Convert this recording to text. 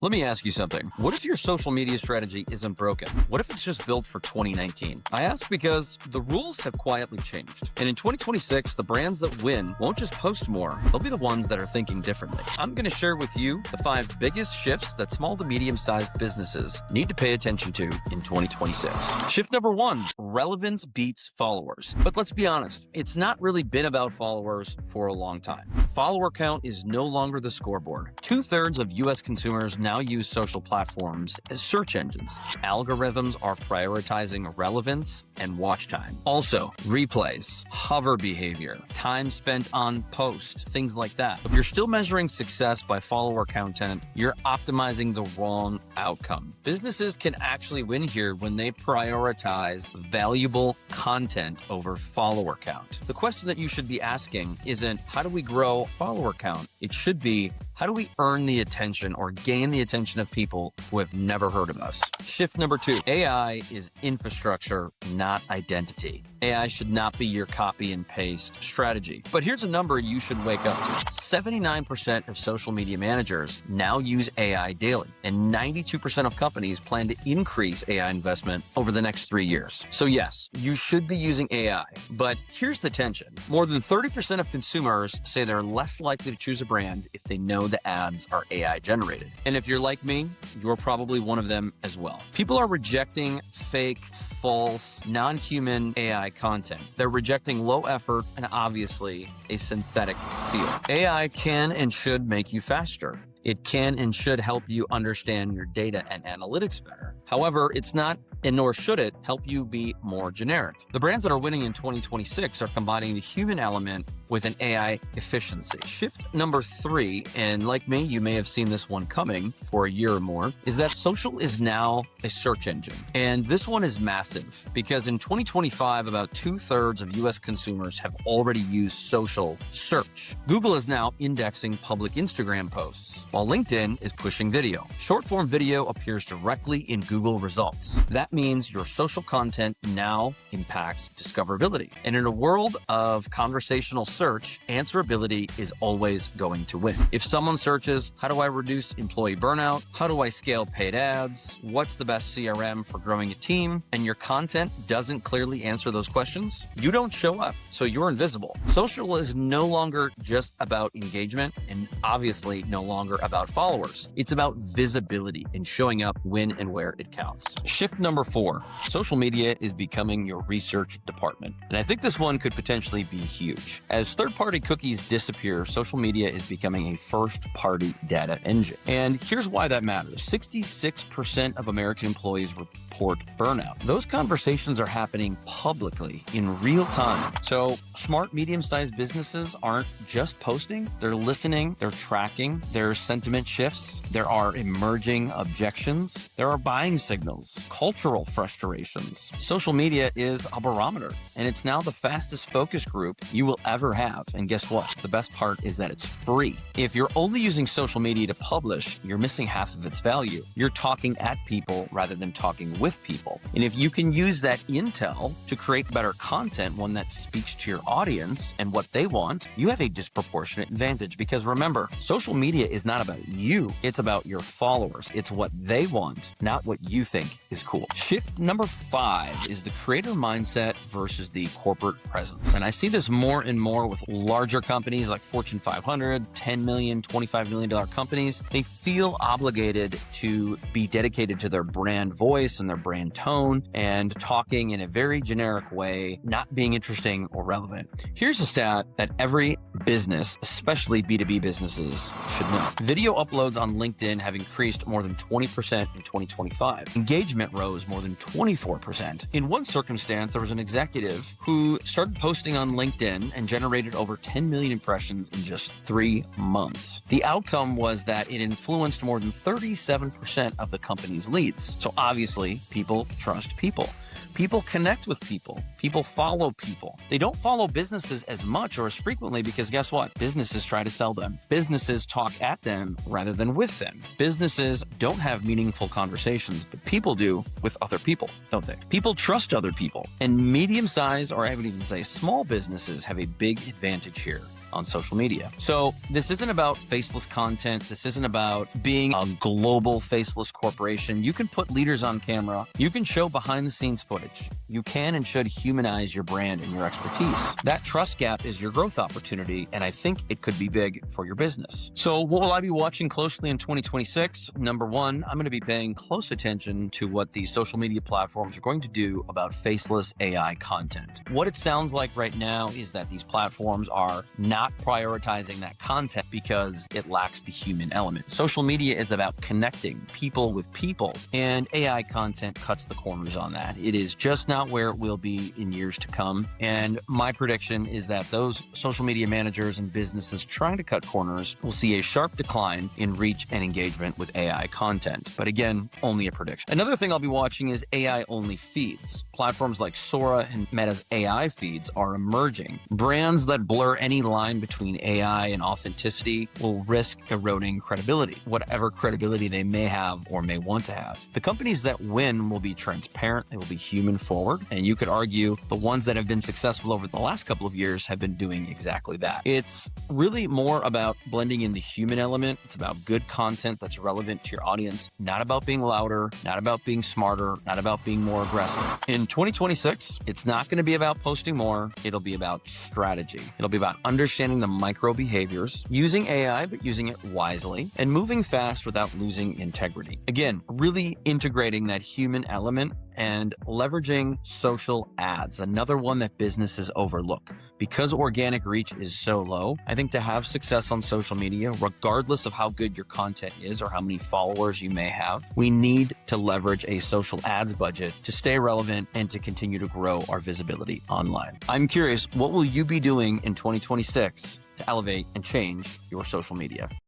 Let me ask you something. What if your social media strategy isn't broken? What if it's just built for 2019? I ask because the rules have quietly changed. And in 2026, the brands that win won't just post more, they'll be the ones that are thinking differently. I'm going to share with you the 5 biggest shifts that small to medium-sized businesses need to pay attention to in 2026. Shift number 1, relevance beats followers. But let's be honest, it's not really been about followers for a long time. Follower count is no longer the scoreboard. 2/3 of U.S. consumers now use social platforms as search engines. Algorithms are prioritizing relevance and watch time. Also, replays, hover behavior, time spent on posts, things like that. If you're still measuring success by follower content, you're optimizing the wrong outcome. Businesses can actually win here when they prioritize valuable content over follower count. The question that you should be asking isn't, how do we grow follower count? It should be, how do we earn the attention or gain the attention of people who have never heard of us? Shift number 2, AI is infrastructure, not identity. AI should not be your copy and paste strategy. But here's a number you should wake up to. 79% of social media managers now use AI daily, and 92% of companies plan to increase AI investment over the next 3 years. So yes, you should be using AI, but here's the tension. More than 30% of consumers say they're less likely to choose a brand if they know the ads are AI generated. And if you're like me, you're probably one of them as well. People are rejecting fake, false, non-human AI content. They're rejecting low effort and obviously a synthetic feel. AI can and should make you faster. It can and should help you understand your data and analytics better. However, it's not, and nor should it, help you be more generic. The brands that are winning in 2026 are combining the human element with an AI efficiency. Shift number 3, and like me, you may have seen this one coming for a year or more, is that social is now a search engine. And this one is massive because in 2025, about 2/3 of US consumers have already used social search. Google is now indexing public Instagram posts, while LinkedIn is pushing video. Short-form video appears directly in Google results. That means your social content now impacts discoverability. And in a world of conversational search, answerability is always going to win. If someone searches, how do I reduce employee burnout? How do I scale paid ads? What's the best CRM for growing a team? And your content doesn't clearly answer those questions, you don't show up, so you're invisible. Social is no longer just about engagement and obviously no longer about followers. It's about visibility and showing up when and where it counts. Shift number 4, social media is becoming your research department. And I think this one could potentially be huge. As third-party cookies disappear, social media is becoming a first-party data engine. And here's why that matters. 66% of American employees report burnout. Those conversations are happening publicly in real time. So smart medium-sized businesses aren't just posting, they're listening, they're tracking, there's sentiment shifts, there are emerging objections, there are buying signals, cultural frustrations. Social media is a barometer, and it's now the fastest focus group you will ever have. And guess what? The best part is that it's free. If you're only using social media to publish, you're missing half of its value. You're talking at people rather than talking with people. And if you can use that intel to create better content, one that speaks to your audience and what they want, you have a disproportionate advantage. Because remember, social media is not about you, it's about your followers. It's what they want, not what you think is cool. Shift number 5 is the creator mindset versus the corporate presence. And I see this more and more with larger companies like Fortune 500, $10 million, $25 million companies. They feel obligated to be dedicated to their brand voice and their brand tone and talking in a very generic way, not being interesting or relevant. Here's a stat that every business, especially B2B businesses, should know. Video uploads on LinkedIn have increased more than 20% in 2025. Engagement rose more than 24%. In one circumstance, there was an executive who started posting on LinkedIn and generated over 10 million impressions in just 3 months. The outcome was that it influenced more than 37% of the company's leads. So obviously, people trust people. People connect with people. People follow people. They don't follow businesses as much or as frequently because guess what? Businesses try to sell them. Businesses talk at them rather than with them. Businesses don't have meaningful conversations, but people do with other people, don't they? People trust other people. And medium-sized, or I would even say small businesses have a big advantage here. on social media. So this isn't about faceless content. This isn't about being a global faceless corporation. You can put leaders on camera. You can show behind the scenes footage. You can and should humanize your brand and your expertise. That trust gap is your growth opportunity, and I think it could be big for your business. So what will I be watching closely in 2026? Number one, I'm going to be paying close attention to what the social media platforms are going to do about faceless AI content. What it sounds like right now is that these platforms are not prioritizing that content because it lacks the human element. Social media is about connecting people with people, and AI content cuts the corners on that. It is just not where it will be in years to come. And my prediction is that those social media managers and businesses trying to cut corners will see a sharp decline in reach and engagement with AI content. But again, only a prediction. Another thing I'll be watching is AI-only feeds. Platforms like Sora and Meta's AI feeds are emerging. Brands that blur any line between AI and authenticity will risk eroding credibility, whatever credibility they may have or may want to have. The companies that win will be transparent, they will be human forward, and you could argue the ones that have been successful over the last couple of years have been doing exactly that. It's really more about blending in the human element. It's about good content that's relevant to your audience, not about being louder, not about being smarter, not about being more aggressive. In 2026, it's not going to be about posting more. It'll be about strategy. It'll be about understanding the micro behaviors, using AI, but using it wisely, and moving fast without losing integrity. Again, really integrating that human element and leveraging social ads, another one that businesses overlook. Because organic reach is so low, I think to have success on social media, regardless of how good your content is or how many followers you may have, we need to leverage a social ads budget to stay relevant and to continue to grow our visibility online. I'm curious, what will you be doing in 2026 to elevate and change your social media?